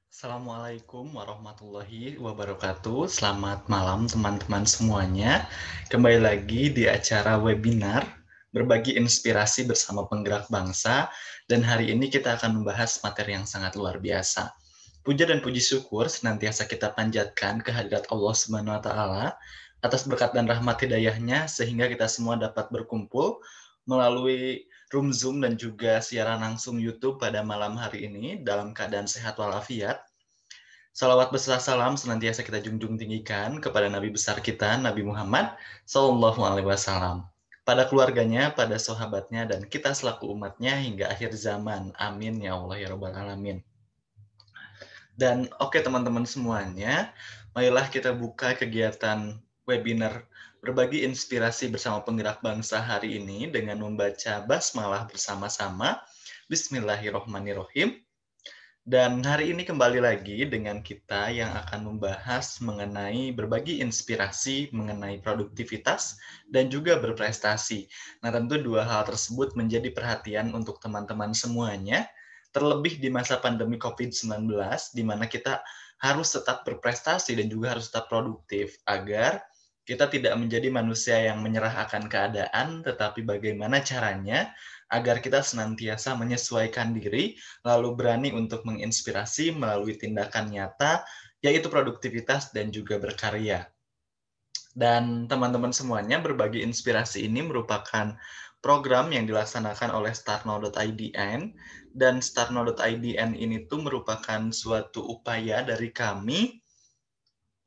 Assalamualaikum warahmatullahi wabarakatuh. Selamat malam teman-teman semuanya. Kembali lagi di acara webinar Berbagi Inspirasi Bersama Penggerak Bangsa. Dan hari ini kita akan membahas materi yang sangat luar biasa. Puja dan puji syukur senantiasa kita panjatkan kehadirat Allah Subhanahu wa taala atas berkat dan rahmat hidayahnya sehingga kita semua dapat berkumpul melalui room Zoom dan juga siaran langsung YouTube pada malam hari ini dalam keadaan sehat walafiat. Salawat beserta salam senantiasa kita junjung tinggikan kepada Nabi besar kita, Nabi Muhammad Sallallahu Alaihi Wasallam, pada keluarganya, pada sahabatnya, dan kita selaku umatnya hingga akhir zaman. Amin ya Allah ya Rabbal Alamin. Dan oke teman-teman semuanya, marilah kita buka kegiatan webinar berbagi inspirasi bersama penggerak bangsa hari ini dengan membaca basmalah bersama-sama. Bismillahirrohmanirrohim. Dan hari ini kembali lagi dengan kita yang akan membahas mengenai berbagi inspirasi, mengenai produktivitas, dan juga berprestasi. Nah, tentu dua hal tersebut menjadi perhatian untuk teman-teman semuanya, terlebih di masa pandemi COVID-19, di mana kita harus tetap berprestasi dan juga harus tetap produktif, agar kita tidak menjadi manusia yang menyerah akan keadaan, tetapi bagaimana caranya agar kita senantiasa menyesuaikan diri, lalu berani untuk menginspirasi melalui tindakan nyata, yaitu produktivitas dan juga berkarya. Dan teman-teman semuanya, berbagi inspirasi ini merupakan program yang dilaksanakan oleh startnow.idn, dan startnow.idn ini tuh merupakan suatu upaya dari kami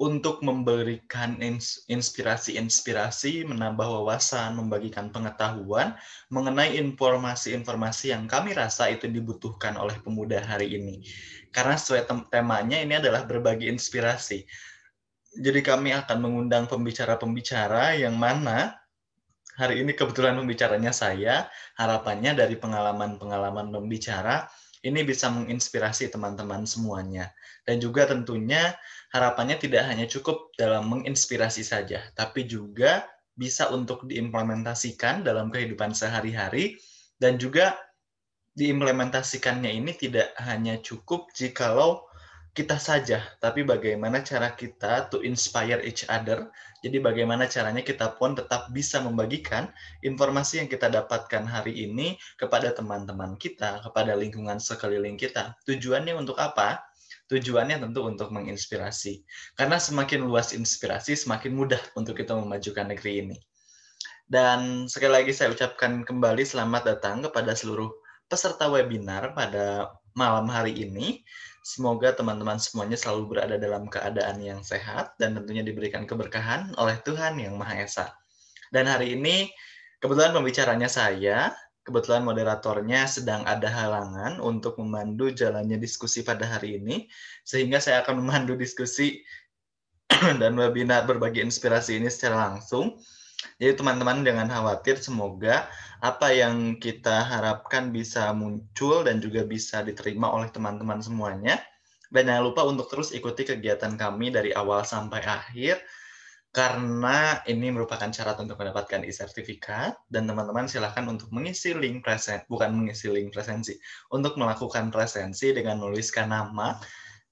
untuk memberikan inspirasi-inspirasi, menambah wawasan, membagikan pengetahuan mengenai informasi-informasi yang kami rasa itu dibutuhkan oleh pemuda hari ini. Karena sesuai temanya ini adalah berbagi inspirasi. Jadi kami akan mengundang pembicara-pembicara yang mana hari ini kebetulan pembicaranya saya. Harapannya dari pengalaman-pengalaman pembicara ini bisa menginspirasi teman-teman semuanya. Dan juga tentunya harapannya tidak hanya cukup dalam menginspirasi saja, tapi juga bisa untuk diimplementasikan dalam kehidupan sehari-hari, dan juga diimplementasikannya ini tidak hanya cukup jikalau kita saja, tapi bagaimana cara kita to inspire each other. Jadi bagaimana caranya kita pun tetap bisa membagikan informasi yang kita dapatkan hari ini kepada teman-teman kita, kepada lingkungan sekeliling kita. Tujuannya untuk apa? Tujuannya tentu untuk menginspirasi. Karena semakin luas inspirasi, semakin mudah untuk kita memajukan negeri ini. Dan sekali lagi saya ucapkan kembali selamat datang kepada seluruh peserta webinar pada malam hari ini. Semoga teman-teman semuanya selalu berada dalam keadaan yang sehat dan tentunya diberikan keberkahan oleh Tuhan Yang Maha Esa. Dan hari ini kebetulan pembicaranya saya, kebetulan moderatornya sedang ada halangan untuk memandu jalannya diskusi pada hari ini, sehingga saya akan memandu diskusi dan webinar berbagi inspirasi ini secara langsung. Jadi teman-teman jangan khawatir, semoga apa yang kita harapkan bisa muncul dan juga bisa diterima oleh teman-teman semuanya. Dan jangan lupa untuk terus ikuti kegiatan kami dari awal sampai akhir, karena ini merupakan syarat untuk mendapatkan e-sertifikat, dan teman-teman silahkan untuk mengisi link presensi, untuk melakukan presensi dengan menuliskan nama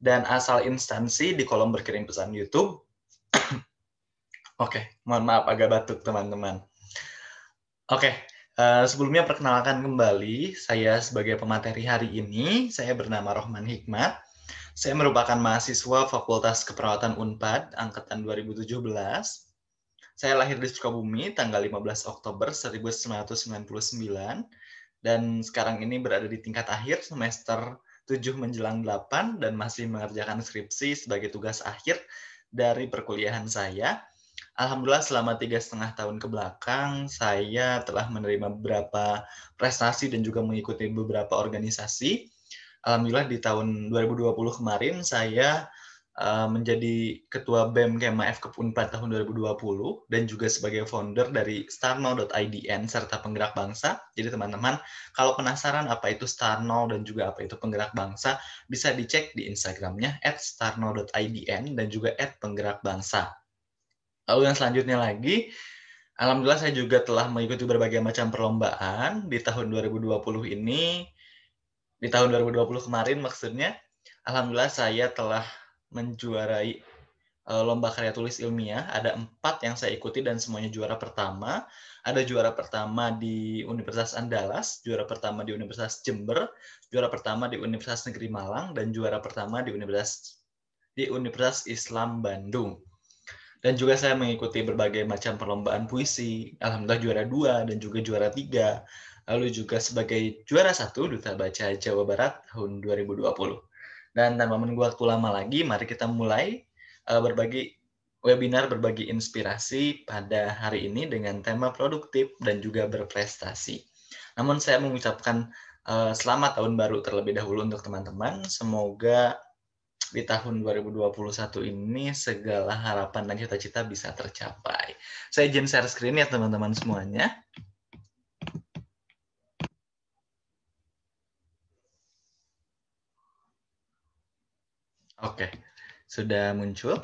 dan asal instansi di kolom berkirim pesan YouTube. Oke, mohon maaf agak batuk teman-teman. Oke, sebelumnya perkenalkan kembali, saya sebagai pemateri hari ini, saya bernama Rohman Hikmat. Saya merupakan mahasiswa Fakultas Keperawatan Unpad, Angkatan 2017. Saya lahir di Sukabumi, tanggal 15 Oktober 1999, dan sekarang ini berada di tingkat akhir semester 7 menjelang 8, dan masih mengerjakan skripsi sebagai tugas akhir dari perkuliahan saya. Alhamdulillah selama 3,5 tahun ke belakang, saya telah menerima beberapa prestasi dan juga mengikuti beberapa organisasi. Alhamdulillah di tahun 2020 kemarin, saya menjadi Ketua BEM Kema FKUP Unpad tahun 2020, dan juga sebagai founder dari startnow.idn serta penggerak bangsa. Jadi teman-teman, kalau penasaran apa itu Startnow dan juga apa itu penggerak bangsa, bisa dicek di Instagramnya @startnow.idn dan juga @penggerakbangsa. Lalu yang selanjutnya lagi, alhamdulillah saya juga telah mengikuti berbagai macam perlombaan di tahun 2020 ini, di tahun 2020 kemarin maksudnya. Alhamdulillah saya telah menjuarai lomba karya tulis ilmiah. Ada 4 yang saya ikuti dan semuanya juara pertama. Ada juara pertama di Universitas Andalas, juara pertama di Universitas Jember, juara pertama di Universitas Negeri Malang, dan juara pertama di Universitas Islam Bandung. Dan juga saya mengikuti berbagai macam perlombaan puisi, alhamdulillah juara 2 dan juga juara 3. Lalu juga sebagai juara 1 Duta Baca Jawa Barat tahun 2020. Dan tanpa menunggu waktu lama lagi, mari kita mulai berbagi webinar berbagi inspirasi pada hari ini dengan tema produktif dan juga berprestasi. Namun saya mengucapkan selamat tahun baru terlebih dahulu untuk teman-teman. Semoga di tahun 2021 ini segala harapan dan cita-cita bisa tercapai. Saya izin share screen ya teman-teman semuanya. Oke, sudah muncul.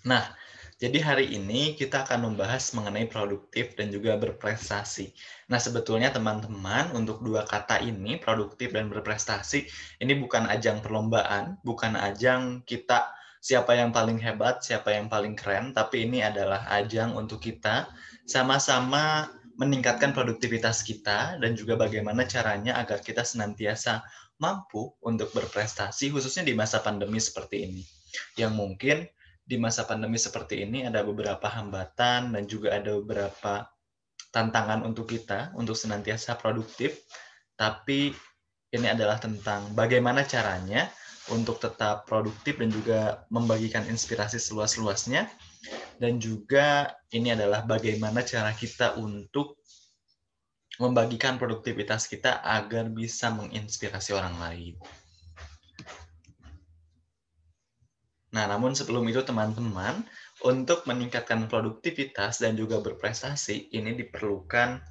Nah, jadi hari ini kita akan membahas mengenai produktif dan juga berprestasi. Nah, sebetulnya teman-teman, untuk dua kata ini, produktif dan berprestasi, ini bukan ajang perlombaan, bukan ajang kita siapa yang paling hebat, siapa yang paling keren, tapi ini adalah ajang untuk kita sama-sama meningkatkan produktivitas kita dan juga bagaimana caranya agar kita senantiasa mampu untuk berprestasi, khususnya di masa pandemi seperti ini. Yang mungkin di masa pandemi seperti ini ada beberapa hambatan dan juga ada beberapa tantangan untuk kita untuk senantiasa produktif, tapi ini adalah tentang bagaimana caranya untuk tetap produktif dan juga membagikan inspirasi seluas-luasnya, dan juga ini adalah bagaimana cara kita untuk membagikan produktivitas kita agar bisa menginspirasi orang lain. Nah, namun sebelum itu teman-teman, untuk meningkatkan produktivitas dan juga berprestasi, ini diperlukan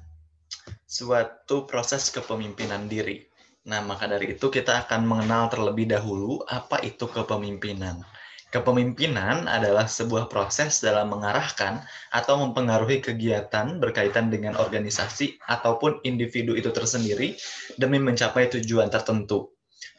suatu proses kepemimpinan diri. Nah, maka dari itu kita akan mengenal terlebih dahulu apa itu kepemimpinan. Kepemimpinan adalah sebuah proses dalam mengarahkan atau mempengaruhi kegiatan berkaitan dengan organisasi ataupun individu itu tersendiri demi mencapai tujuan tertentu.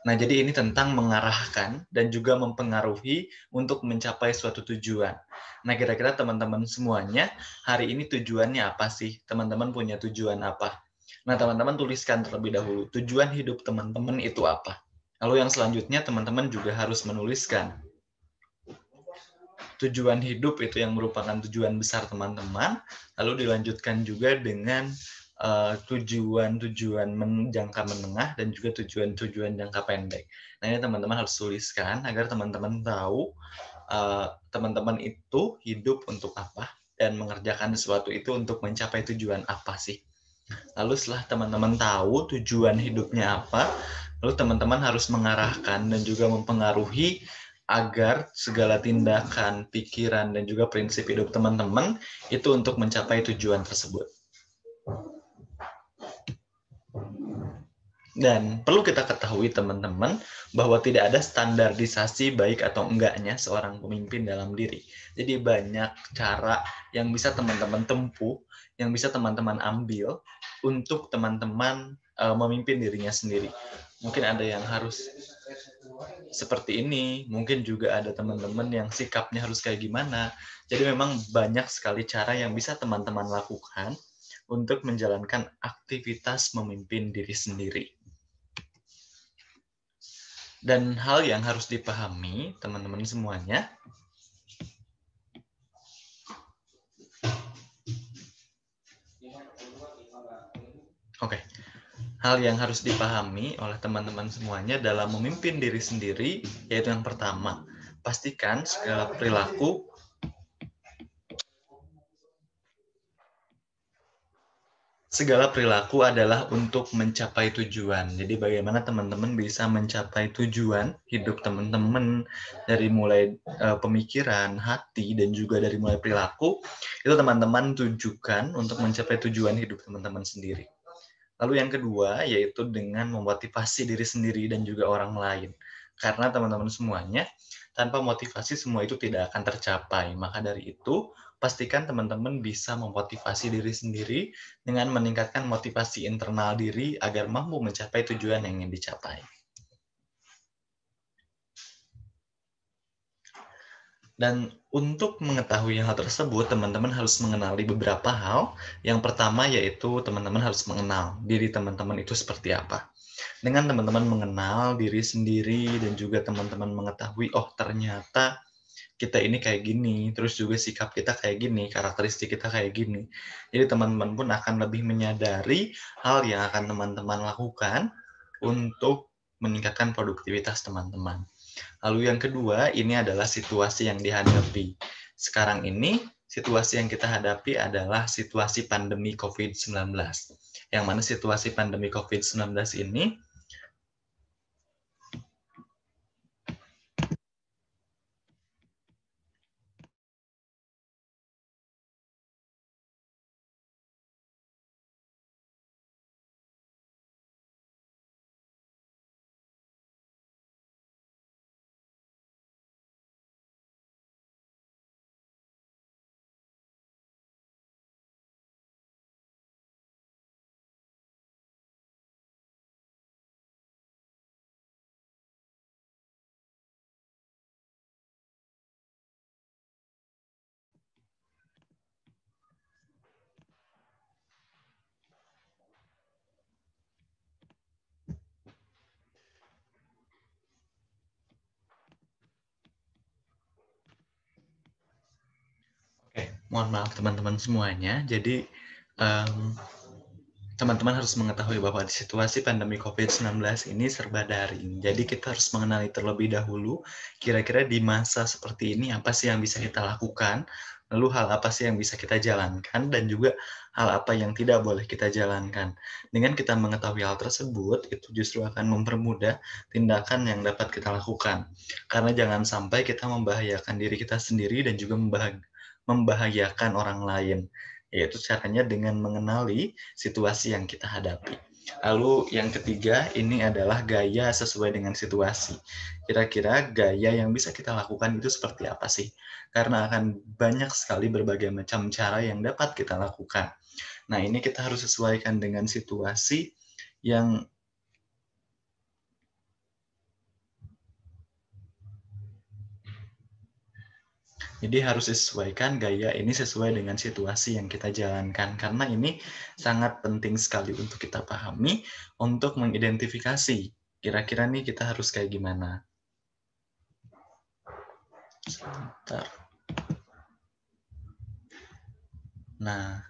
Nah, jadi ini tentang mengarahkan dan juga mempengaruhi untuk mencapai suatu tujuan. Nah, kira-kira teman-teman semuanya, hari ini tujuannya apa sih? Teman-teman punya tujuan apa? Nah, teman-teman tuliskan terlebih dahulu, tujuan hidup teman-teman itu apa? Lalu yang selanjutnya, teman-teman juga harus menuliskan tujuan hidup itu yang merupakan tujuan besar teman-teman, lalu dilanjutkan juga dengan tujuan-tujuan jangka menengah dan juga tujuan-tujuan jangka pendek. Nah, ini teman-teman harus tuliskan agar teman-teman tahu teman-teman itu hidup untuk apa dan mengerjakan sesuatu itu untuk mencapai tujuan apa sih. Lalu setelah teman-teman tahu tujuan hidupnya apa, lalu teman-teman harus mengarahkan dan juga mempengaruhi agar segala tindakan, pikiran, dan juga prinsip hidup teman-teman itu untuk mencapai tujuan tersebut. Dan perlu kita ketahui teman-teman bahwa tidak ada standarisasi baik atau enggaknya seorang pemimpin dalam diri. Jadi banyak cara yang bisa teman-teman tempuh, yang bisa teman-teman ambil untuk teman-teman memimpin dirinya sendiri. Mungkin ada yang harus seperti ini, mungkin juga ada teman-teman yang sikapnya harus kayak gimana. Jadi memang banyak sekali cara yang bisa teman-teman lakukan untuk menjalankan aktivitas memimpin diri sendiri. Dan hal yang harus dipahami teman-teman semuanya, hal yang harus dipahami oleh teman-teman semuanya dalam memimpin diri sendiri, yaitu yang pertama, pastikan segala perilaku adalah untuk mencapai tujuan. Jadi bagaimana teman-teman bisa mencapai tujuan hidup teman-teman dari mulai pemikiran, hati, dan juga dari mulai perilaku, itu teman-teman tujukan untuk mencapai tujuan hidup teman-teman sendiri. Lalu yang kedua, yaitu dengan memotivasi diri sendiri dan juga orang lain. Karena teman-teman semuanya, tanpa motivasi semua itu tidak akan tercapai. Maka dari itu, pastikan teman-teman bisa memotivasi diri sendiri dengan meningkatkan motivasi internal diri agar mampu mencapai tujuan yang ingin dicapai. Dan untuk mengetahui hal tersebut, teman-teman harus mengenali beberapa hal. Yang pertama yaitu teman-teman harus mengenal diri teman-teman itu seperti apa. Dengan teman-teman mengenal diri sendiri dan juga teman-teman mengetahui, oh ternyata kita ini kayak gini, terus juga sikap kita kayak gini, karakteristik kita kayak gini. Jadi teman-teman pun akan lebih menyadari hal yang akan teman-teman lakukan untuk meningkatkan produktivitas teman-teman. Lalu yang kedua, ini adalah situasi yang dihadapi. Sekarang ini, situasi yang kita hadapi adalah situasi pandemi COVID-19. Yang mana situasi pandemi COVID-19 ini mohon maaf teman-teman semuanya. Jadi teman-teman harus mengetahui bahwa di situasi pandemi COVID-19 ini serba daring. Jadi kita harus mengenali terlebih dahulu kira-kira di masa seperti ini apa sih yang bisa kita lakukan, lalu hal apa sih yang bisa kita jalankan, dan juga hal apa yang tidak boleh kita jalankan. Dengan kita mengetahui hal tersebut, itu justru akan mempermudah tindakan yang dapat kita lakukan. Karena jangan sampai kita membahayakan diri kita sendiri dan juga membahayakan orang lain, yaitu caranya dengan mengenali situasi yang kita hadapi. Lalu yang ketiga, ini adalah gaya sesuai dengan situasi. Kira-kira gaya yang bisa kita lakukan itu seperti apa sih? Karena akan banyak sekali berbagai macam cara yang dapat kita lakukan. Nah, ini kita harus sesuaikan dengan situasi yang Jadi harus disesuaikan gaya ini sesuai dengan situasi yang kita jalankan. Karena ini sangat penting sekali untuk kita pahami untuk mengidentifikasi kira-kira nih kita harus kayak gimana. Sebentar. Nah,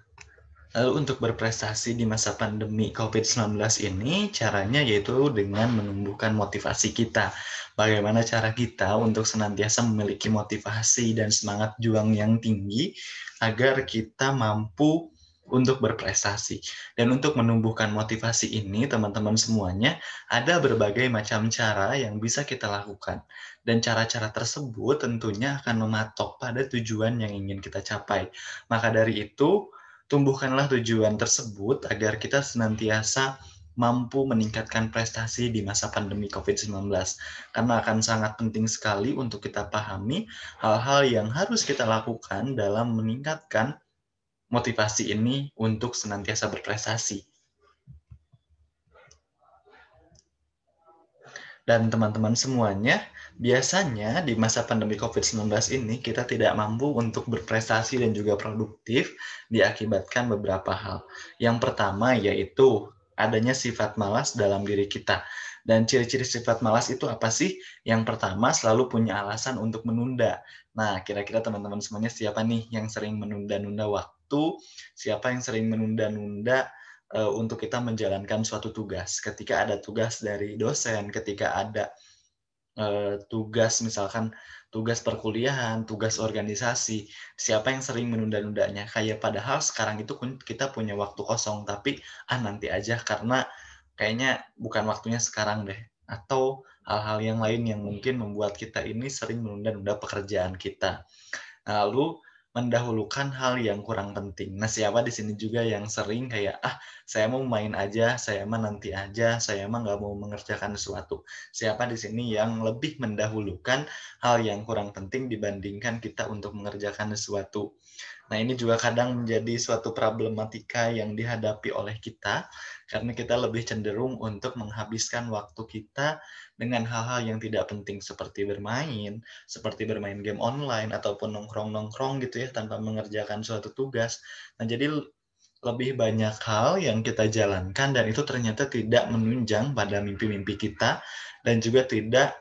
lalu untuk berprestasi di masa pandemi COVID-19 ini, caranya yaitu dengan menumbuhkan motivasi kita. Bagaimana cara kita untuk senantiasa memiliki motivasi dan semangat juang yang tinggi agar kita mampu untuk berprestasi. Dan untuk menumbuhkan motivasi ini, teman-teman semuanya, ada berbagai macam cara yang bisa kita lakukan. Dan cara-cara tersebut tentunya akan mematok pada tujuan yang ingin kita capai. Maka dari itu, tumbuhkanlah tujuan tersebut agar kita senantiasa mampu meningkatkan prestasi di masa pandemi COVID-19. Karena akan sangat penting sekali untuk kita pahami hal-hal yang harus kita lakukan dalam meningkatkan motivasi ini untuk senantiasa berprestasi. Dan teman-teman semuanya, biasanya di masa pandemi COVID-19 ini kita tidak mampu untuk berprestasi dan juga produktif diakibatkan beberapa hal. Yang pertama yaitu adanya sifat malas dalam diri kita. Dan ciri-ciri sifat malas itu apa sih? Yang pertama selalu punya alasan untuk menunda. Nah, kira-kira teman-teman semuanya siapa nih yang sering menunda-nunda waktu? Siapa yang sering menunda-nunda untuk kita menjalankan suatu tugas. Ketika ada tugas dari dosen, ketika ada tugas misalkan tugas perkuliahan, tugas organisasi, siapa yang sering menunda-nundanya? Kayak padahal sekarang itu kita punya waktu kosong, tapi nanti aja karena kayaknya bukan waktunya sekarang deh. Atau hal-hal yang lain yang mungkin membuat kita ini sering menunda-nunda pekerjaan kita. Lalu mendahulukan hal yang kurang penting. Nah, siapa di sini juga yang sering kayak, saya mau main aja, saya mah nanti aja, saya mah nggak mau mengerjakan sesuatu. Siapa di sini yang lebih mendahulukan hal yang kurang penting dibandingkan kita untuk mengerjakan sesuatu. Nah, ini juga kadang menjadi suatu problematika yang dihadapi oleh kita, karena kita lebih cenderung untuk menghabiskan waktu kita dengan hal-hal yang tidak penting, seperti bermain game online, ataupun nongkrong-nongkrong gitu ya, tanpa mengerjakan suatu tugas. Nah, jadi lebih banyak hal yang kita jalankan dan itu ternyata tidak menunjang pada mimpi-mimpi kita dan juga tidak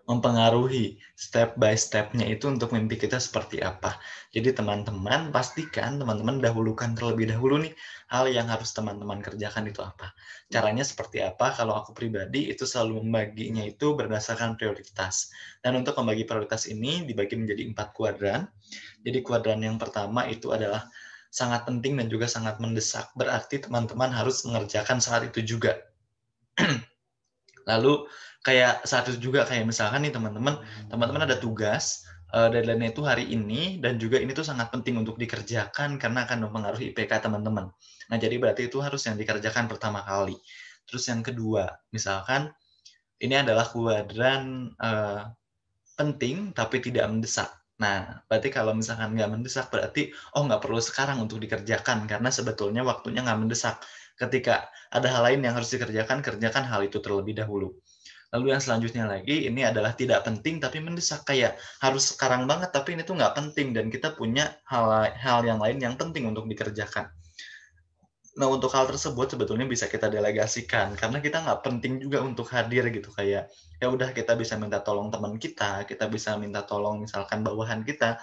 mempengaruhi step by step-nya itu untuk mimpi kita seperti apa. Jadi teman-teman pastikan teman-teman dahulukan terlebih dahulu nih hal yang harus teman-teman kerjakan itu apa. Caranya seperti apa? Kalau aku pribadi itu selalu membaginya itu berdasarkan prioritas. Dan untuk membagi prioritas ini dibagi menjadi 4 kuadran. Jadi kuadran yang pertama itu adalah sangat penting dan juga sangat mendesak. Berarti teman-teman harus mengerjakan saat itu juga. Lalu kayak saat itu juga kayak misalkan nih teman-teman ada tugas deadline-nya itu hari ini dan juga ini tuh sangat penting untuk dikerjakan karena akan mempengaruhi IPK teman-teman. Nah, jadi berarti itu harus yang dikerjakan pertama kali. Terus yang kedua, misalkan ini adalah kuadran penting tapi tidak mendesak. Nah, berarti kalau misalkan nggak mendesak berarti nggak perlu sekarang untuk dikerjakan karena sebetulnya waktunya nggak mendesak. Ketika ada hal lain yang harus dikerjakan, kerjakan hal itu terlebih dahulu. Lalu yang selanjutnya lagi, ini adalah tidak penting tapi mendesak. Kayak harus sekarang banget tapi ini tuh nggak penting dan kita punya hal yang lain yang penting untuk dikerjakan. Nah, untuk hal tersebut sebetulnya bisa kita delegasikan karena kita nggak penting juga untuk hadir gitu kayak ya udah kita bisa minta tolong teman kita bisa minta tolong misalkan bawahan kita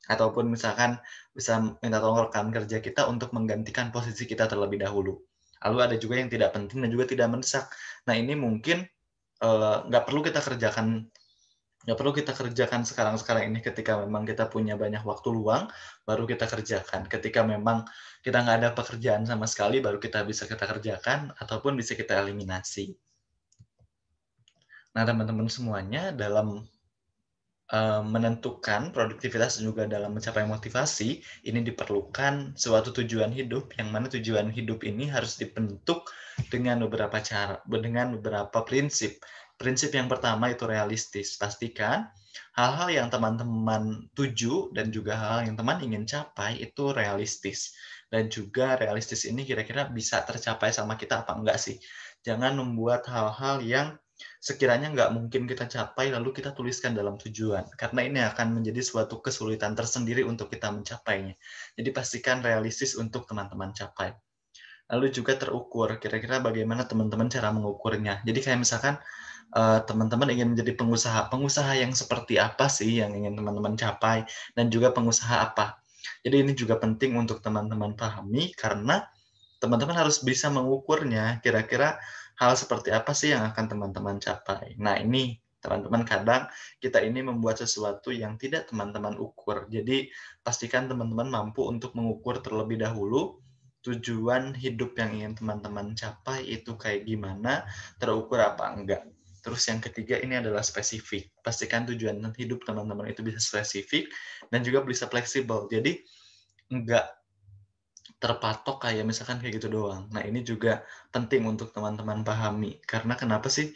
ataupun misalkan bisa minta tolong rekan kerja kita untuk menggantikan posisi kita terlebih dahulu. Lalu ada juga yang tidak penting dan juga tidak mendesak. Nah, ini mungkin nggak perlu kita kerjakan sekarang-sekarang ini ketika memang kita punya banyak waktu luang, baru kita kerjakan. Ketika memang kita nggak ada pekerjaan sama sekali, baru kita kerjakan, ataupun bisa kita eliminasi. Nah, teman-teman semuanya dalam menentukan produktivitas dan juga dalam mencapai motivasi, ini diperlukan suatu tujuan hidup, yang mana tujuan hidup ini harus dibentuk dengan beberapa prinsip. Prinsip yang pertama itu realistis. Pastikan hal-hal yang teman-teman tuju dan juga hal-hal yang teman ingin capai itu realistis. Dan juga realistis ini kira-kira bisa tercapai sama kita apa enggak sih? Jangan membuat hal-hal yang sekiranya nggak mungkin kita capai lalu kita tuliskan dalam tujuan karena ini akan menjadi suatu kesulitan tersendiri untuk kita mencapainya. Jadi pastikan realistis untuk teman-teman capai. Lalu juga terukur, kira-kira bagaimana teman-teman cara mengukurnya. Jadi kayak misalkan teman-teman ingin menjadi pengusaha yang seperti apa sih yang ingin teman-teman capai dan juga pengusaha apa. Jadi ini juga penting untuk teman-teman pahami karena teman-teman harus bisa mengukurnya, kira-kira hal seperti apa sih yang akan teman-teman capai. Nah, ini teman-teman kadang kita ini membuat sesuatu yang tidak teman-teman ukur. Jadi, pastikan teman-teman mampu untuk mengukur terlebih dahulu tujuan hidup yang ingin teman-teman capai itu kayak gimana, terukur apa enggak. Terus yang ketiga ini adalah spesifik. Pastikan tujuan hidup teman-teman itu bisa spesifik dan juga bisa fleksibel. Jadi, enggak terpatok kayak misalkan kayak gitu doang. Nah, ini juga penting untuk teman-teman pahami. Karena kenapa sih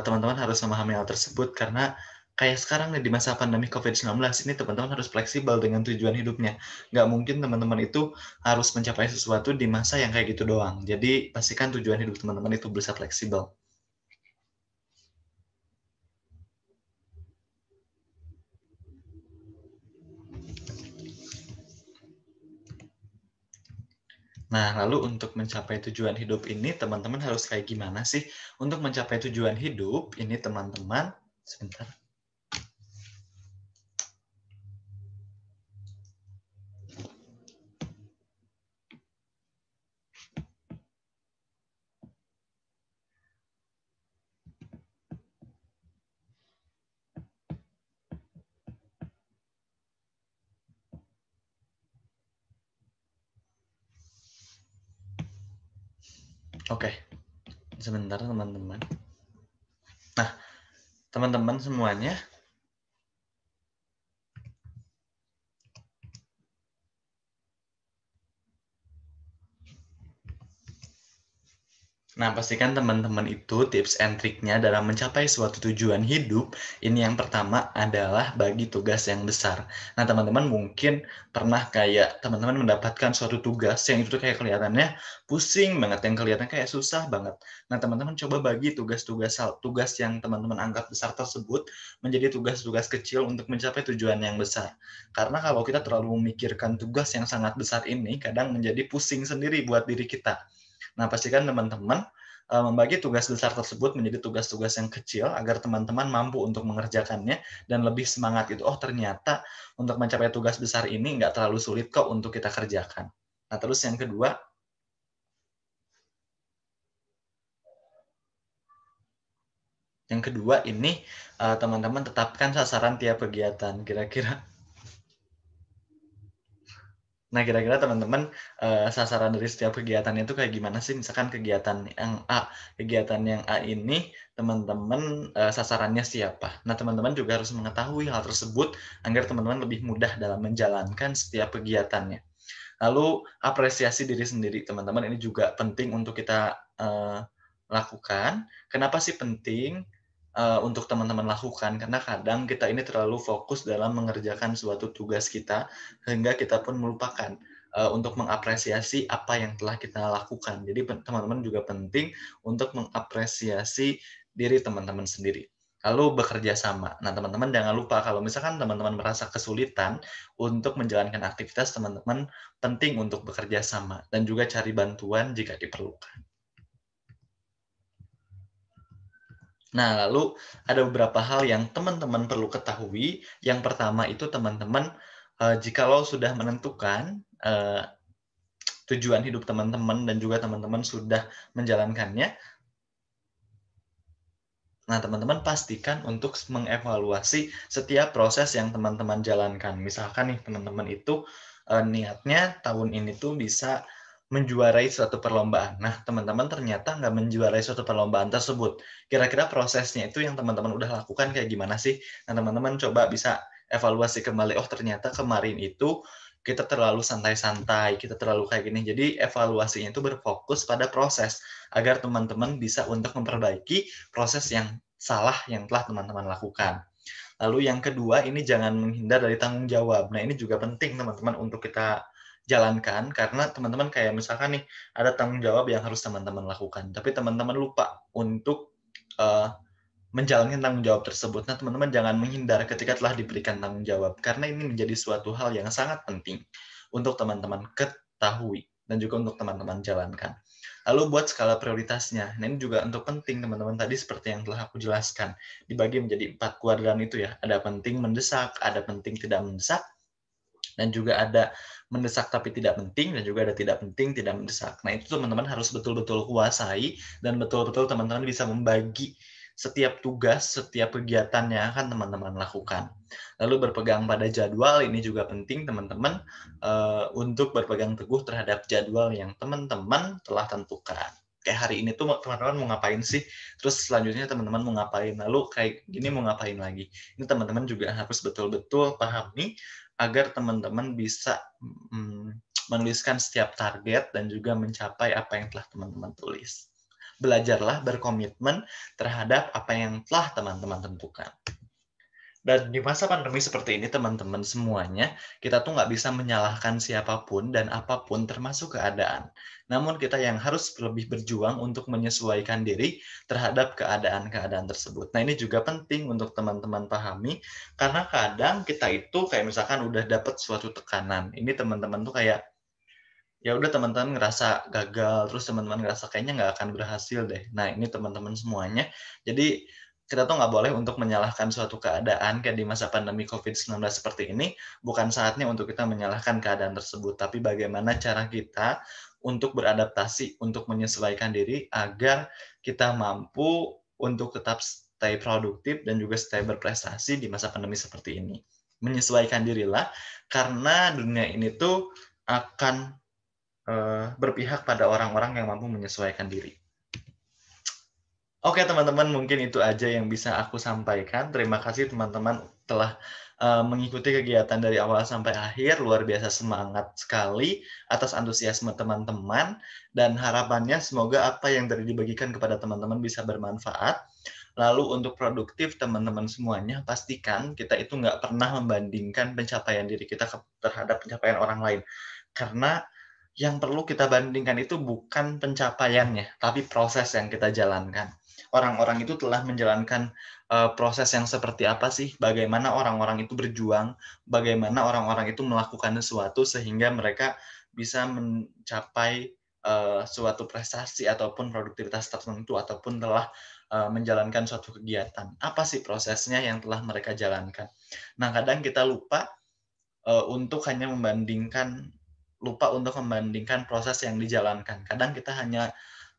teman-teman harus memahami hal tersebut? Karena kayak sekarang nih di masa pandemi COVID-19 ini teman-teman harus fleksibel dengan tujuan hidupnya. Nggak mungkin teman-teman itu harus mencapai sesuatu di masa yang kayak gitu doang. Jadi pastikan tujuan hidup teman-teman itu bisa fleksibel. Nah, lalu untuk mencapai tujuan hidup ini, teman-teman harus kayak gimana sih? Untuk mencapai tujuan hidup, ini teman-teman, sebentar. Oke, sebentar teman-teman. Nah, teman-teman semuanya, Nah, pastikan teman-teman itu tips and triknya dalam mencapai suatu tujuan hidup. Ini yang pertama adalah bagi tugas yang besar. Nah, teman-teman mungkin pernah kayak teman-teman mendapatkan suatu tugas yang itu kayak kelihatannya pusing banget, yang kelihatan kayak susah banget. Nah, teman-teman coba bagi tugas yang teman-teman anggap besar tersebut menjadi tugas-tugas kecil untuk mencapai tujuan yang besar. Karena kalau kita terlalu memikirkan tugas yang sangat besar ini, kadang menjadi pusing sendiri buat diri kita. Nah, pastikan teman-teman membagi tugas besar tersebut menjadi tugas-tugas yang kecil agar teman-teman mampu untuk mengerjakannya dan lebih semangat itu. Oh, ternyata untuk mencapai tugas besar ini nggak terlalu sulit kok untuk kita kerjakan. Nah, terus yang kedua ini teman-teman tetapkan sasaran tiap kegiatan. Kira-kira teman-teman, sasaran dari setiap kegiatan itu kayak gimana sih? Misalkan kegiatan yang A ini teman-teman, sasarannya siapa? Nah, teman-teman juga harus mengetahui hal tersebut agar teman-teman lebih mudah dalam menjalankan setiap kegiatannya. Lalu apresiasi diri sendiri, teman-teman, ini juga penting untuk kita, lakukan. Kenapa sih penting, untuk teman-teman lakukan? Karena kadang kita ini terlalu fokus dalam mengerjakan suatu tugas kita, sehingga kita pun melupakan, untuk mengapresiasi apa yang telah kita lakukan. Jadi teman-teman juga penting untuk mengapresiasi diri teman-teman sendiri. Lalu bekerja sama. Nah, teman-teman jangan lupa kalau misalkan teman-teman merasa kesulitan untuk menjalankan aktivitas, teman-teman penting untuk bekerja sama dan juga cari bantuan jika diperlukan. Nah, lalu ada beberapa hal yang teman-teman perlu ketahui. Yang pertama itu teman-teman, jikalau sudah menentukan, tujuan hidup teman-teman dan juga teman-teman sudah menjalankannya, nah teman-teman pastikan untuk mengevaluasi setiap proses yang teman-teman jalankan. Misalkan nih teman-teman itu, niatnya tahun ini tuh bisa menjuarai suatu perlombaan. Nah, teman-teman ternyata nggak menjuarai suatu perlombaan tersebut. Kira-kira prosesnya itu yang teman-teman udah lakukan kayak gimana sih? Nah, teman-teman coba bisa evaluasi kembali, oh ternyata kemarin itu kita terlalu santai-santai, kita terlalu kayak gini. Jadi evaluasinya itu berfokus pada proses, agar teman-teman bisa untuk memperbaiki proses yang salah yang telah teman-teman lakukan. Lalu yang kedua, ini jangan menghindar dari tanggung jawab. Nah, ini juga penting teman-teman untuk kita jalankan, karena teman-teman kayak misalkan nih, ada tanggung jawab yang harus teman-teman lakukan, tapi teman-teman lupa untuk uh, menjalankan tanggung jawab tersebut. Nah, teman-teman jangan menghindar ketika telah diberikan tanggung jawab, karena ini menjadi suatu hal yang sangat penting untuk teman-teman ketahui dan juga untuk teman-teman jalankan. Lalu buat skala prioritasnya. Nah, ini juga untuk penting teman-teman, tadi seperti yang telah aku jelaskan. Dibagi menjadi 4 kuadran itu ya. Ada penting mendesak, ada penting tidak mendesak, dan juga ada mendesak tapi tidak penting, dan juga ada tidak penting tidak mendesak. Nah, itu teman-teman harus betul-betul kuasai dan betul-betul teman-teman bisa membagi setiap tugas, setiap kegiatan yang akan teman-teman lakukan. Lalu berpegang pada jadwal, ini juga penting teman-teman, untuk berpegang teguh terhadap jadwal yang teman-teman telah tentukan. Kayak hari ini tuh teman-teman mau ngapain sih? Terus selanjutnya teman-teman mau ngapain? Lalu kayak gini mau ngapain lagi? Ini teman-teman juga harus betul-betul pahami agar teman-teman bisa menuliskan setiap target dan juga mencapai apa yang telah teman-teman tulis. Belajarlah berkomitmen terhadap apa yang telah teman-teman tentukan. Dan di masa pandemi seperti ini, teman-teman semuanya, kita tuh nggak bisa menyalahkan siapapun dan apapun termasuk keadaan. Namun kita yang harus lebih berjuang untuk menyesuaikan diri terhadap keadaan-keadaan tersebut. Nah, ini juga penting untuk teman-teman pahami, karena kadang kita itu kayak misalkan udah dapat suatu tekanan. Ini teman-teman tuh kayak, ya udah teman-teman ngerasa gagal, terus teman-teman ngerasa kayaknya nggak akan berhasil deh. Nah, ini teman-teman semuanya. Jadi kita tuh nggak boleh untuk menyalahkan suatu keadaan kayak di masa pandemi COVID-19 seperti ini, bukan saatnya untuk kita menyalahkan keadaan tersebut, tapi bagaimana cara kita untuk beradaptasi, untuk menyesuaikan diri agar kita mampu untuk tetap stay produktif dan juga stay berprestasi di masa pandemi seperti ini. Menyesuaikan dirilah, karena dunia ini tuh akan berpihak pada orang-orang yang mampu menyesuaikan diri. Oke teman-teman, mungkin itu aja yang bisa aku sampaikan. Terima kasih teman-teman telah mengikuti kegiatan dari awal sampai akhir. Luar biasa semangat sekali atas antusiasme teman-teman dan harapannya semoga apa yang tadi dibagikan kepada teman-teman bisa bermanfaat. Lalu untuk produktif teman-teman semuanya, pastikan kita itu nggak pernah membandingkan pencapaian diri kita terhadap pencapaian orang lain. Karena yang perlu kita bandingkan itu bukan pencapaiannya, tapi proses yang kita jalankan. Orang-orang itu telah menjalankan proses yang seperti apa sih? Bagaimana orang-orang itu berjuang, bagaimana orang-orang itu melakukan sesuatu sehingga mereka bisa mencapai suatu prestasi ataupun produktivitas tertentu ataupun telah menjalankan suatu kegiatan. Apa sih prosesnya yang telah mereka jalankan? Nah, kadang kita lupa untuk hanya membandingkan proses yang dijalankan. Kadang kita hanya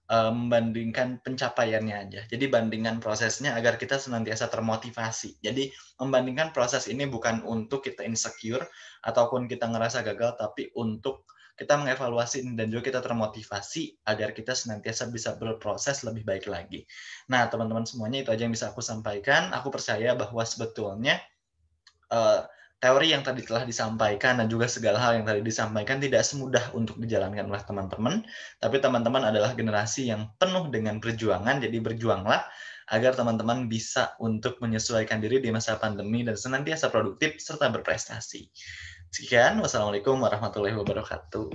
membandingkan pencapaiannya aja. Jadi bandingkan prosesnya agar kita senantiasa termotivasi. Jadi membandingkan proses ini bukan untuk kita insecure ataupun kita ngerasa gagal, tapi untuk kita mengevaluasi dan juga kita termotivasi agar kita senantiasa bisa berproses lebih baik lagi. Nah, teman-teman semuanya itu aja yang bisa aku sampaikan. Aku percaya bahwa sebetulnya teori yang tadi telah disampaikan dan juga segala hal yang tadi disampaikan tidak semudah untuk dijalankan oleh teman-teman, tapi teman-teman adalah generasi yang penuh dengan perjuangan, jadi berjuanglah agar teman-teman bisa untuk menyesuaikan diri di masa pandemi dan senantiasa produktif serta berprestasi. Sekian, wassalamualaikum warahmatullahi wabarakatuh.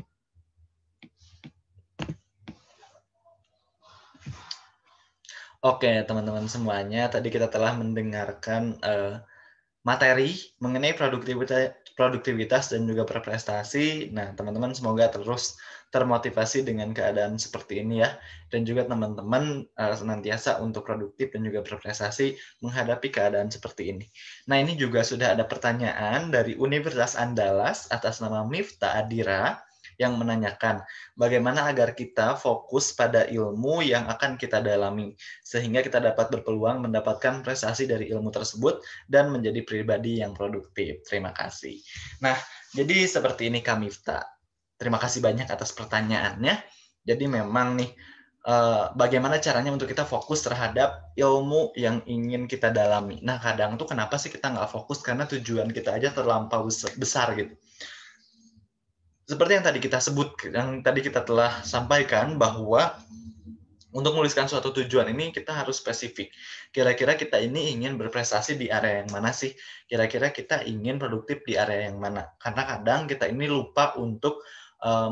Oke, teman-teman semuanya, tadi kita telah mendengarkan materi mengenai produktivitas dan juga berprestasi. Nah, teman-teman semoga terus termotivasi dengan keadaan seperti ini ya. Dan juga teman-teman senantiasa untuk produktif dan juga berprestasi menghadapi keadaan seperti ini. Nah, ini juga sudah ada pertanyaan dari Universitas Andalas atas nama Miftah Adira yang menanyakan bagaimana agar kita fokus pada ilmu yang akan kita dalami sehingga kita dapat berpeluang mendapatkan prestasi dari ilmu tersebut dan menjadi pribadi yang produktif. Terima kasih. Nah, jadi seperti ini Kak Miftah. Terima kasih banyak atas pertanyaannya. Jadi memang nih, bagaimana caranya untuk kita fokus terhadap ilmu yang ingin kita dalami. Nah, kadang tuh kenapa sih kita nggak fokus? Karena tujuan kita aja terlampau besar gitu. Seperti yang tadi kita sebut, yang tadi kita telah sampaikan bahwa untuk menuliskan suatu tujuan ini kita harus spesifik. Kira-kira kita ini ingin berprestasi di area yang mana sih? Kira-kira kita ingin produktif di area yang mana? Karena kadang kita ini lupa untuk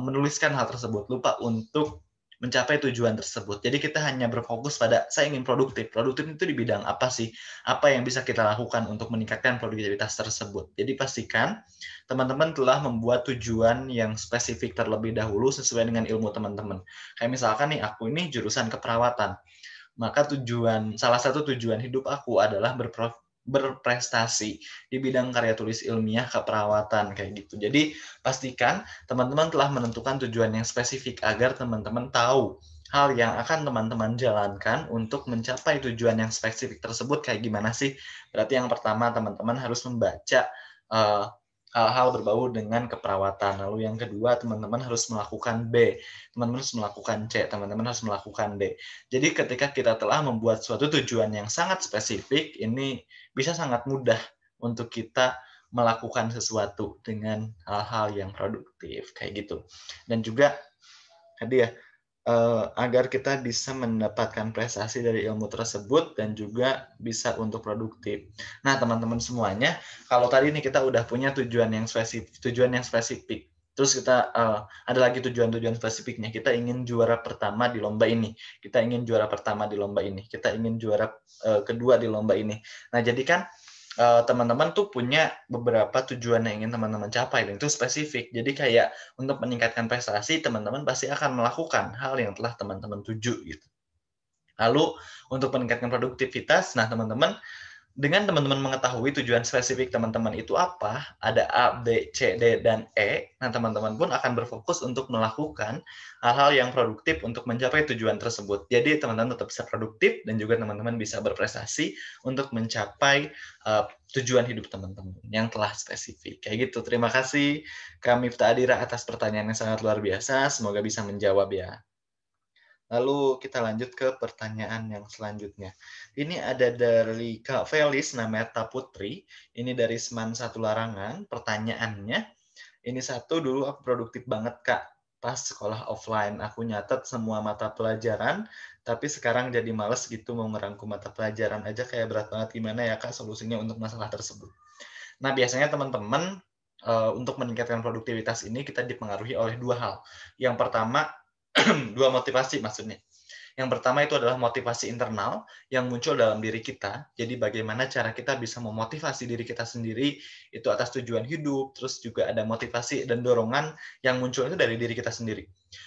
menuliskan hal tersebut, lupa untuk mencapai tujuan tersebut. Jadi kita hanya berfokus pada saya ingin produktif. Produktif itu di bidang apa sih? Apa yang bisa kita lakukan untuk meningkatkan produktivitas tersebut? Jadi pastikan teman-teman telah membuat tujuan yang spesifik terlebih dahulu sesuai dengan ilmu teman-teman. Kayak misalkan nih, aku ini jurusan keperawatan. Maka salah satu tujuan hidup aku adalah berprestasi di bidang karya tulis ilmiah keperawatan kayak gitu. Jadi pastikan teman-teman telah menentukan tujuan yang spesifik agar teman-teman tahu hal yang akan teman-teman jalankan untuk mencapai tujuan yang spesifik tersebut kayak gimana sih. Berarti yang pertama teman-teman harus membaca hal-hal berbau dengan keperawatan. Lalu yang kedua, teman-teman harus melakukan B, teman-teman harus melakukan C, teman-teman harus melakukan D. Jadi ketika kita telah membuat suatu tujuan yang sangat spesifik, ini bisa sangat mudah untuk kita melakukan sesuatu dengan hal-hal yang produktif, kayak gitu. Dan juga tadi ya, agar kita bisa mendapatkan prestasi dari ilmu tersebut dan juga bisa untuk produktif. Nah, teman-teman semuanya, kalau tadi ini kita udah punya tujuan yang spesifik. Terus kita ada lagi tujuan-tujuan spesifiknya. Kita ingin juara pertama di lomba ini. Kita ingin juara pertama di lomba ini. Kita ingin juara kedua di lomba ini. Nah, jadi kan teman-teman tuh punya beberapa tujuan yang ingin teman-teman capai dan itu spesifik. Jadi kayak untuk meningkatkan prestasi, teman-teman pasti akan melakukan hal yang telah teman-teman tuju gitu. Lalu untuk meningkatkan produktivitas, nah teman-teman dengan teman-teman mengetahui tujuan spesifik teman-teman itu apa, ada A, B, C, D, dan E, nah teman-teman pun akan berfokus untuk melakukan hal-hal yang produktif untuk mencapai tujuan tersebut. Jadi teman-teman tetap bisa produktif dan juga teman-teman bisa berprestasi untuk mencapai tujuan hidup teman-teman yang telah spesifik. Kayak gitu. Terima kasih Kak Miftah Adira atas pertanyaan yang sangat luar biasa. Semoga bisa menjawab ya. Lalu kita lanjut ke pertanyaan yang selanjutnya. Ini ada dari Kak Felis Nameta Putri. Ini dari Seman Satu Larangan. Pertanyaannya, ini satu, dulu aku produktif banget, Kak. Pas sekolah offline, aku nyatet semua mata pelajaran, tapi sekarang jadi males gitu mau ngerangkum mata pelajaran aja, kayak berat banget. Gimana ya, Kak, solusinya untuk masalah tersebut? Nah, biasanya teman-teman, untuk meningkatkan produktivitas ini kita dipengaruhi oleh dua hal. Yang pertama, dua motivasi maksudnya. Yang pertama itu adalah motivasi internal yang muncul dalam diri kita. Jadi bagaimana cara kita bisa memotivasi diri kita sendiri itu atas tujuan hidup, terus juga ada motivasi dan dorongan yang muncul itu dari diri kita sendiri.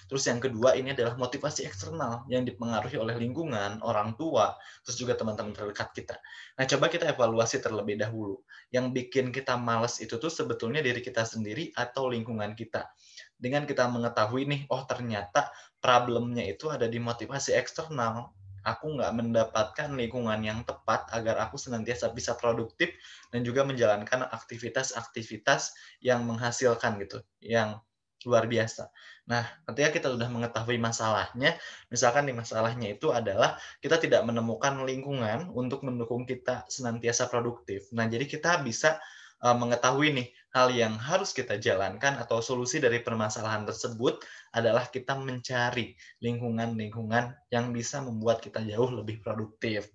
Terus yang kedua ini adalah motivasi eksternal yang dipengaruhi oleh lingkungan, orang tua, terus juga teman-teman terdekat kita. Nah, coba kita evaluasi terlebih dahulu. Yang bikin kita malas itu tuh sebetulnya diri kita sendiri atau lingkungan kita. Dengan kita mengetahui nih, oh ternyata problemnya itu ada di motivasi eksternal. Aku nggak mendapatkan lingkungan yang tepat agar aku senantiasa bisa produktif dan juga menjalankan aktivitas-aktivitas yang menghasilkan gitu, yang luar biasa. Nah, ketika kita sudah mengetahui masalahnya, misalkan nih masalahnya itu adalah kita tidak menemukan lingkungan untuk mendukung kita senantiasa produktif. Nah, jadi kita bisa mengetahui nih hal yang harus kita jalankan atau solusi dari permasalahan tersebut adalah kita mencari lingkungan-lingkungan yang bisa membuat kita jauh lebih produktif.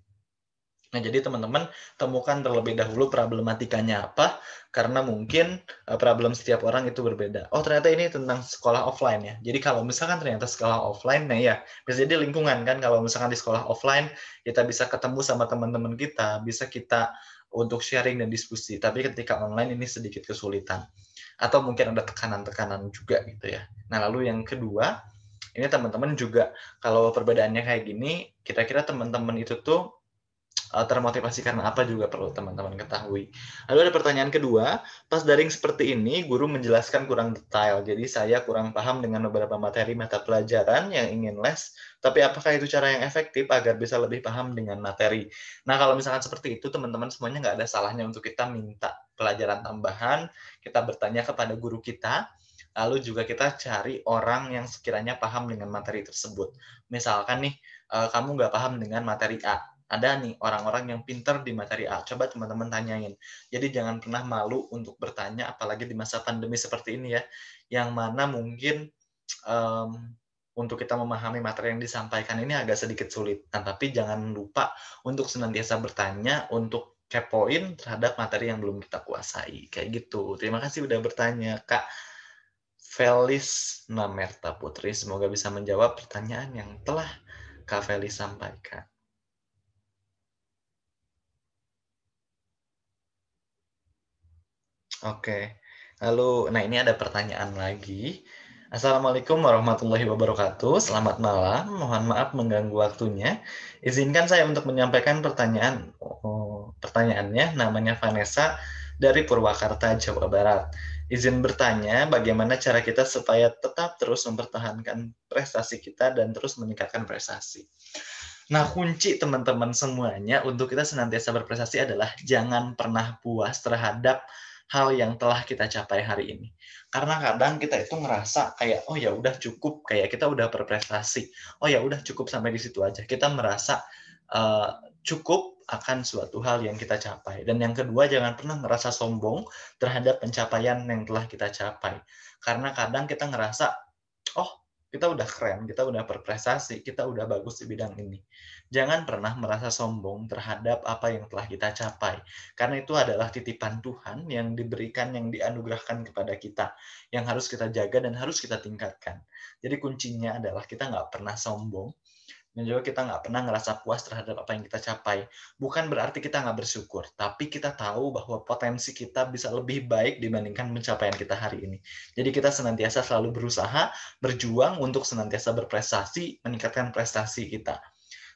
Nah, jadi teman-teman temukan terlebih dahulu problematikanya apa, karena mungkin problem setiap orang itu berbeda. Oh, ternyata ini tentang sekolah offline ya. Jadi kalau misalkan ternyata sekolah offline, nah ya, bisa jadi lingkungan kan. Kalau misalkan di sekolah offline, kita bisa ketemu sama teman-teman kita, bisa kita untuk sharing dan diskusi. Tapi ketika online ini sedikit kesulitan. Atau mungkin ada tekanan-tekanan juga gitu ya. Nah, lalu yang kedua, ini teman-teman juga kalau perbedaannya kayak gini, kira-kira teman-teman itu tuh termotivasi karena apa juga perlu teman-teman ketahui. Lalu ada pertanyaan kedua, pas daring seperti ini, guru menjelaskan kurang detail, jadi saya kurang paham dengan beberapa materi mata pelajaran yang ingin les, tapi apakah itu cara yang efektif agar bisa lebih paham dengan materi? Nah, kalau misalkan seperti itu, teman-teman semuanya nggak ada salahnya untuk kita minta pelajaran tambahan, kita bertanya kepada guru kita, lalu juga kita cari orang yang sekiranya paham dengan materi tersebut. Misalkan nih, kamu nggak paham dengan materi A, ada nih orang-orang yang pinter di materi A, coba teman-teman tanyain. Jadi jangan pernah malu untuk bertanya, apalagi di masa pandemi seperti ini ya, yang mana mungkin untuk kita memahami materi yang disampaikan ini agak sedikit sulit. Nah, tapi jangan lupa untuk senantiasa bertanya, untuk kepoin terhadap materi yang belum kita kuasai. Kayak gitu. Terima kasih udah bertanya, Kak Felis Namerta Putri. Semoga bisa menjawab pertanyaan yang telah Kak Felis sampaikan. Oke. Lalu, nah ini ada pertanyaan lagi. Assalamualaikum warahmatullahi wabarakatuh. Selamat malam. Mohon maaf mengganggu waktunya. Izinkan saya untuk menyampaikan pertanyaannya. Namanya Vanessa dari Purwakarta, Jawa Barat. Izin bertanya, bagaimana cara kita supaya tetap terus mempertahankan prestasi kita dan terus meningkatkan prestasi. Nah, kunci teman-teman semuanya untuk kita senantiasa berprestasi adalah jangan pernah puas terhadap hal yang telah kita capai hari ini. Karena kadang kita itu ngerasa kayak, oh ya udah cukup, kayak kita udah berprestasi. Oh ya udah cukup sampai di situ aja. Kita merasa cukup akan suatu hal yang kita capai. Dan yang kedua, jangan pernah merasa sombong terhadap pencapaian yang telah kita capai. Karena kadang kita ngerasa, oh kita udah keren, kita udah berprestasi, kita udah bagus di bidang ini. Jangan pernah merasa sombong terhadap apa yang telah kita capai. Karena itu adalah titipan Tuhan yang diberikan, yang dianugerahkan kepada kita. Yang harus kita jaga dan harus kita tingkatkan. Jadi kuncinya adalah kita nggak pernah sombong, dan juga kita nggak pernah ngerasa puas terhadap apa yang kita capai. Bukan berarti kita nggak bersyukur, tapi kita tahu bahwa potensi kita bisa lebih baik dibandingkan pencapaian kita hari ini. Jadi kita senantiasa selalu berusaha, berjuang untuk senantiasa berprestasi, meningkatkan prestasi kita.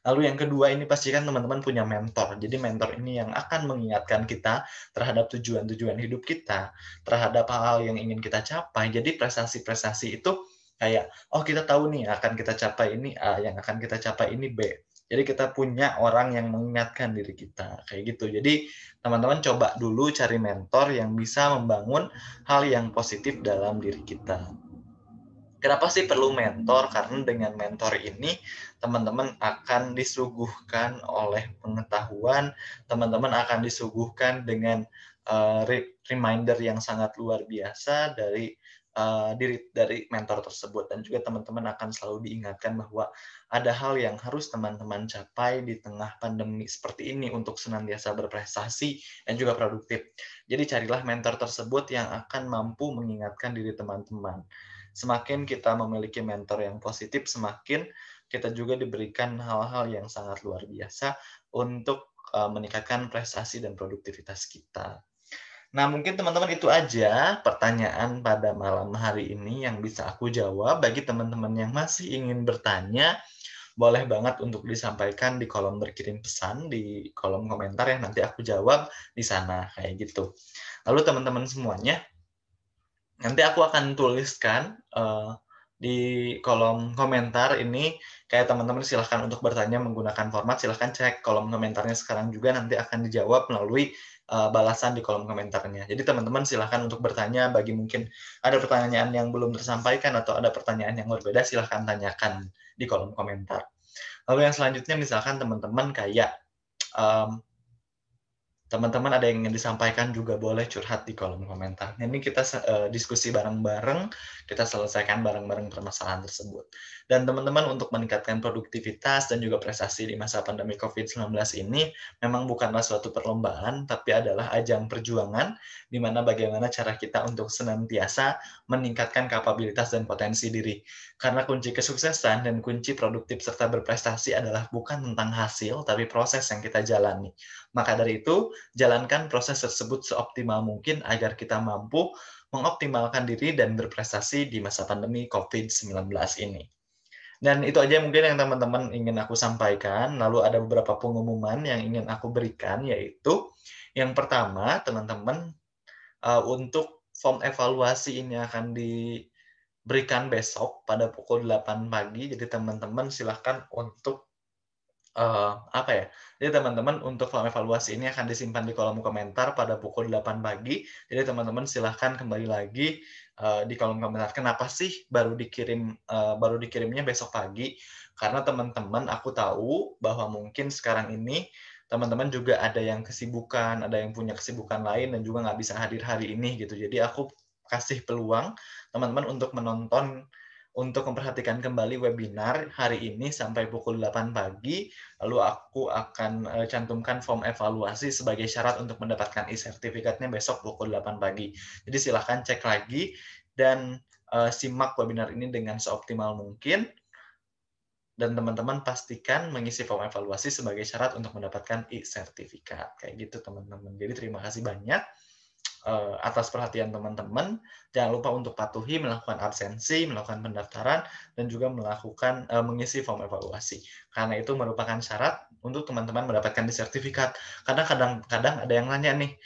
Lalu yang kedua ini pastikan teman-teman punya mentor. Jadi mentor ini yang akan mengingatkan kita terhadap tujuan-tujuan hidup kita, terhadap hal-hal yang ingin kita capai. Jadi prestasi-prestasi itu kayak, oh kita tahu nih akan kita capai ini A, yang akan kita capai ini B. Jadi kita punya orang yang mengingatkan diri kita, kayak gitu. Jadi teman-teman coba dulu cari mentor yang bisa membangun hal yang positif dalam diri kita. Kenapa sih perlu mentor? Karena dengan mentor ini teman-teman akan disuguhkan oleh pengetahuan, teman-teman akan disuguhkan dengan reminder yang sangat luar biasa dari mentor tersebut, dan juga teman-teman akan selalu diingatkan bahwa ada hal yang harus teman-teman capai di tengah pandemi seperti ini untuk senantiasa berprestasi dan juga produktif. Jadi carilah mentor tersebut yang akan mampu mengingatkan diri teman-teman. Semakin kita memiliki mentor yang positif, semakin kita juga diberikan hal-hal yang sangat luar biasa untuk meningkatkan prestasi dan produktivitas kita. Nah, mungkin teman-teman itu aja pertanyaan pada malam hari ini yang bisa aku jawab. Bagi teman-teman yang masih ingin bertanya, boleh banget untuk disampaikan di kolom berkirim pesan, di kolom komentar yang nanti aku jawab di sana, kayak gitu. Lalu teman-teman semuanya, nanti aku akan tuliskan di kolom komentar ini, kayak teman-teman silahkan untuk bertanya menggunakan format, silahkan cek kolom komentarnya sekarang juga, nanti akan dijawab melalui balasan di kolom komentarnya. Jadi teman-teman silahkan untuk bertanya, bagi mungkin ada pertanyaan yang belum tersampaikan atau ada pertanyaan yang berbeda, silahkan tanyakan di kolom komentar. Lalu yang selanjutnya misalkan teman-teman kayak teman-teman ada yang ingin disampaikan juga boleh curhat di kolom komentar. Ini kita diskusi bareng-bareng, kita selesaikan bareng-bareng permasalahan tersebut. Dan teman-teman untuk meningkatkan produktivitas dan juga prestasi di masa pandemi COVID-19 ini memang bukanlah suatu perlombaan, tapi adalah ajang perjuangan di mana bagaimana cara kita untuk senantiasa meningkatkan kapabilitas dan potensi diri. Karena kunci kesuksesan dan kunci produktif serta berprestasi adalah bukan tentang hasil, tapi proses yang kita jalani. Maka dari itu, jalankan proses tersebut seoptimal mungkin agar kita mampu mengoptimalkan diri dan berprestasi di masa pandemi COVID-19 ini. Dan itu aja mungkin yang teman-teman ingin aku sampaikan. Lalu ada beberapa pengumuman yang ingin aku berikan, yaitu yang pertama, teman-teman, untuk form evaluasi ini akan diberikan besok pada pukul 8 pagi. Jadi teman-teman silahkan untuk apa ya, jadi teman-teman untuk form evaluasi ini akan disimpan di kolom komentar pada pukul 8 pagi. Jadi teman-teman silahkan kembali lagi di kolom komentar, kenapa sih baru dikirimnya besok pagi? Karena teman-teman aku tahu bahwa mungkin sekarang ini teman-teman juga ada yang kesibukan, ada yang punya kesibukan lain dan juga nggak bisa hadir hari ini gitu. Jadi aku kasih peluang teman-teman untuk menonton, untuk memperhatikan kembali webinar hari ini sampai pukul 8 pagi. Lalu aku akan cantumkan form evaluasi sebagai syarat untuk mendapatkan e-sertifikatnya besok pukul 8 pagi. Jadi silahkan cek lagi dan simak webinar ini dengan seoptimal mungkin. Dan teman-teman pastikan mengisi form evaluasi sebagai syarat untuk mendapatkan e-sertifikat. Kayak gitu teman-teman. Jadi terima kasih banyak atas perhatian teman-teman. Jangan lupa untuk patuhi melakukan absensi, melakukan pendaftaran, dan juga melakukan mengisi form evaluasi. Karena itu merupakan syarat untuk teman-teman mendapatkan sertifikat. Karena kadang-kadang ada yang nanya nih,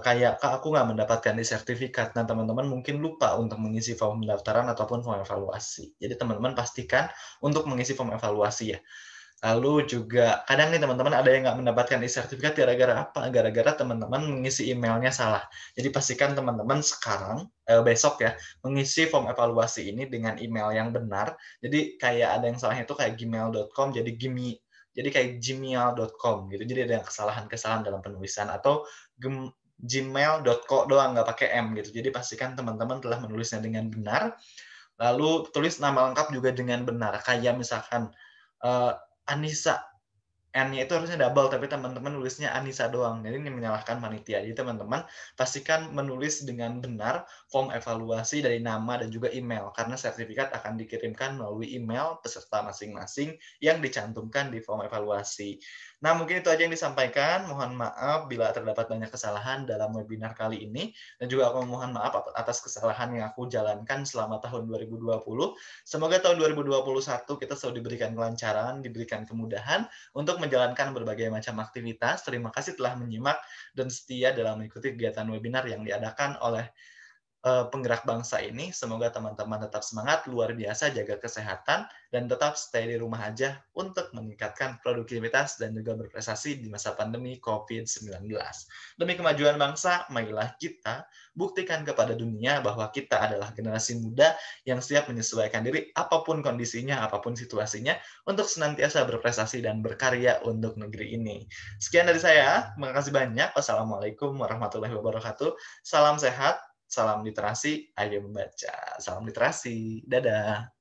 kayak, "Kak, aku nggak mendapatkan sertifikat." Nah, teman-teman mungkin lupa untuk mengisi form pendaftaran ataupun form evaluasi. Jadi teman-teman pastikan untuk mengisi form evaluasi ya. Lalu juga kadang nih teman-teman ada yang nggak mendapatkan e-sertifikat gara-gara apa? Gara-gara teman-teman mengisi emailnya salah. Jadi pastikan teman-teman sekarang, besok ya, mengisi form evaluasi ini dengan email yang benar. Jadi kayak ada yang salahnya itu kayak gmail.com jadi kayak gmail.com gitu. Jadi ada kesalahan-kesalahan dalam penulisan atau gmail.co doang nggak pakai M gitu. Jadi pastikan teman-teman telah menulisnya dengan benar. Lalu tulis nama lengkap juga dengan benar. Kayak misalkan Anissa, N-nya itu harusnya double, tapi teman-teman nulisnya Anissa doang. Jadi ini menyalahkan panitia. Jadi teman-teman pastikan menulis dengan benar form evaluasi dari nama dan juga email, karena sertifikat akan dikirimkan melalui email peserta masing-masing yang dicantumkan di form evaluasi. Nah, mungkin itu aja yang disampaikan. Mohon maaf bila terdapat banyak kesalahan dalam webinar kali ini. Dan juga aku mohon maaf atas kesalahan yang aku jalankan selama tahun 2020. Semoga tahun 2021 kita selalu diberikan kelancaran, diberikan kemudahan untuk menjalankan berbagai macam aktivitas. Terima kasih telah menyimak dan setia dalam mengikuti kegiatan webinar yang diadakan oleh penggerak bangsa ini. Semoga teman-teman tetap semangat, luar biasa, jaga kesehatan, dan tetap stay di rumah aja untuk meningkatkan produktivitas dan juga berprestasi di masa pandemi COVID-19. Demi kemajuan bangsa, marilah kita buktikan kepada dunia bahwa kita adalah generasi muda yang siap menyesuaikan diri apapun kondisinya, apapun situasinya, untuk senantiasa berprestasi dan berkarya untuk negeri ini. Sekian dari saya, terima kasih banyak. Wassalamualaikum warahmatullahi wabarakatuh. Salam sehat, salam literasi, ayo membaca. Salam literasi. Dadah.